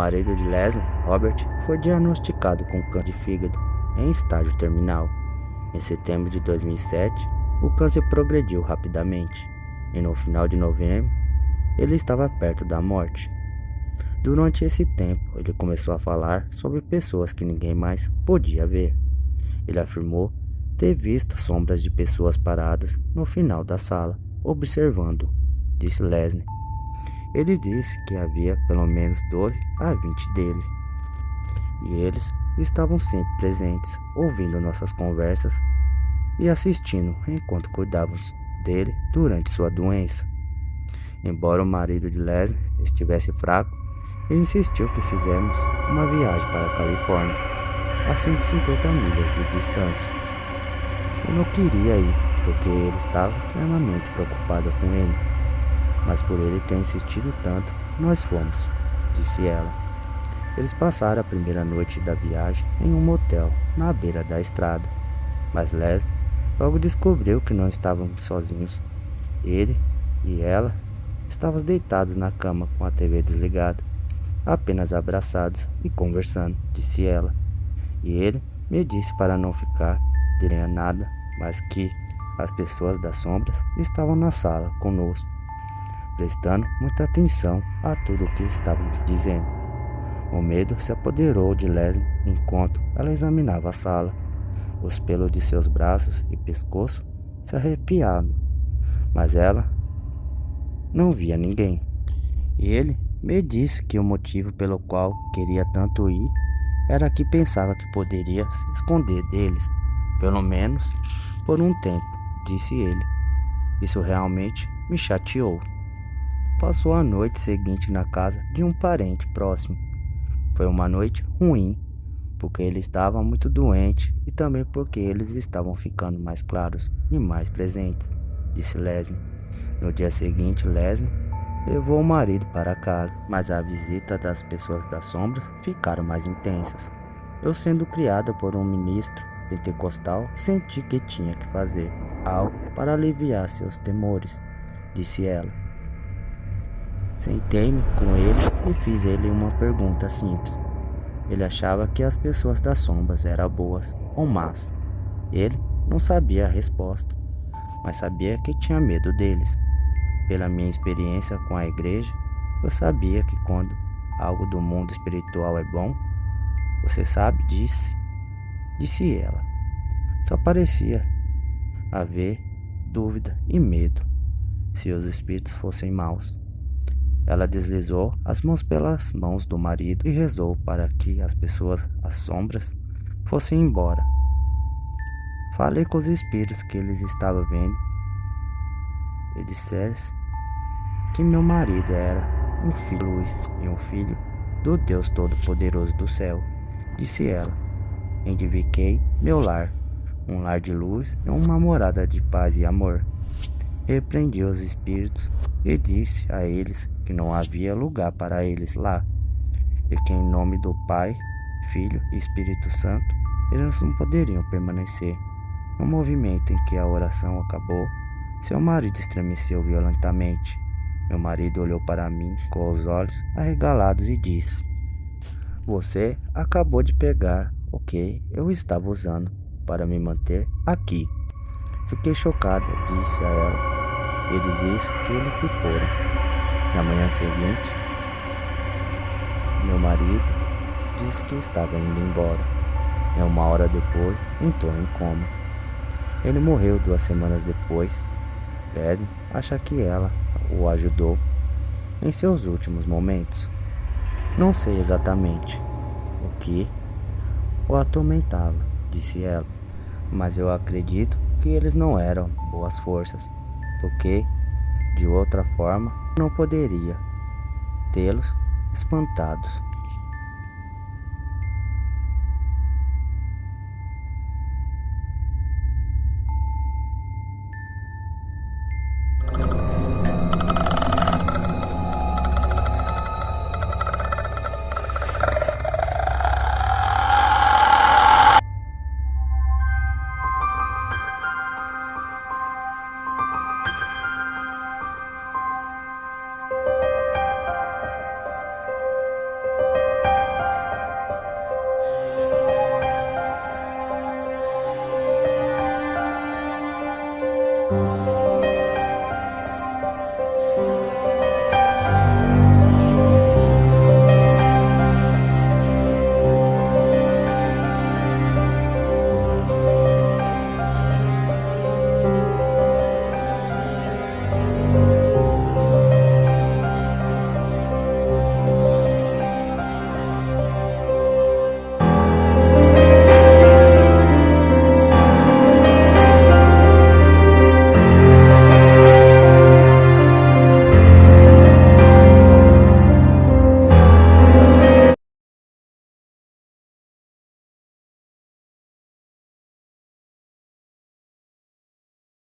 marido de Leslie, Robert, foi diagnosticado com câncer de fígado em estágio terminal. Em setembro de 2007, o câncer progrediu rapidamente e no final de novembro, ele estava perto da morte. Durante esse tempo, ele começou a falar sobre pessoas que ninguém mais podia ver. Ele afirmou ter visto sombras de pessoas paradas no final da sala, observando, disse Leslie. Ele disse que havia pelo menos 12 a 20 deles, e eles estavam sempre presentes, ouvindo nossas conversas e assistindo enquanto cuidávamos dele durante sua doença. Embora o marido de Leslie estivesse fraco, ele insistiu que fizéssemos uma viagem para a Califórnia, a 150 milhas de distância. Eu não queria ir, porque ele estava extremamente preocupado com ele, mas por ele ter insistido tanto, nós fomos, disse ela. Eles passaram a primeira noite da viagem em um motel na beira da estrada, mas Leslie logo descobriu que não estávamos sozinhos. Ele e ela estavam deitados na cama com a TV desligada, apenas abraçados e conversando, disse ela. E ele me disse para não ficar dizendo nada, mas que as pessoas das sombras estavam na sala conosco, prestando muita atenção a tudo o que estávamos dizendo. O medo se apoderou de Leslie enquanto ela examinava a sala. Os pelos de seus braços e pescoço se arrepiavam, mas ela não via ninguém. E ele me disse que o motivo pelo qual queria tanto ir era que pensava que poderia se esconder deles, pelo menos por um tempo, disse ele. Isso realmente me chateou. Passou a noite seguinte na casa de um parente próximo. Foi uma noite ruim, porque ele estava muito doente e também porque eles estavam ficando mais claros e mais presentes, disse Leslie. No dia seguinte, Leslie levou o marido para casa, mas a visita das pessoas das sombras ficaram mais intensas. Eu, sendo criada por um ministro pentecostal, senti que tinha que fazer algo para aliviar seus temores, disse ela. Sentei-me com ele e fiz ele uma pergunta simples. Ele achava que as pessoas das sombras eram boas ou más. Ele não sabia a resposta, mas sabia que tinha medo deles. Pela minha experiência com a igreja, eu sabia que quando algo do mundo espiritual é bom, você sabe, disse ela. Só parecia haver dúvida e medo se os espíritos fossem maus. Ela deslizou as mãos pelas mãos do marido e rezou para que as pessoas, as sombras, fossem embora. Falei com os espíritos que eles estavam vendo e dissesse que meu marido era um filho de luz e um filho do Deus Todo-Poderoso do céu, disse ela. Edifiquei meu lar, um lar de luz e uma morada de paz e amor. Repreendi os espíritos e disse a eles que não havia lugar para eles lá, e que em nome do Pai, Filho e Espírito Santo, eles não poderiam permanecer. No movimento em que a oração acabou, seu marido estremeceu violentamente. Meu marido olhou para mim com os olhos arregalados e disse: Você acabou de pegar o que eu estava usando para me manter aqui. Fiquei chocada, disse a ela. Ele disse que eles se foram. Na manhã seguinte, meu marido disse que estava indo embora. E uma hora depois, entrou em coma. Ele morreu 2 semanas depois. Leslie acha que ela o ajudou em seus últimos momentos. Não sei exatamente o que o atormentava, disse ela, mas eu acredito que eles não eram boas forças, porque de outra forma não poderia tê-los espantados.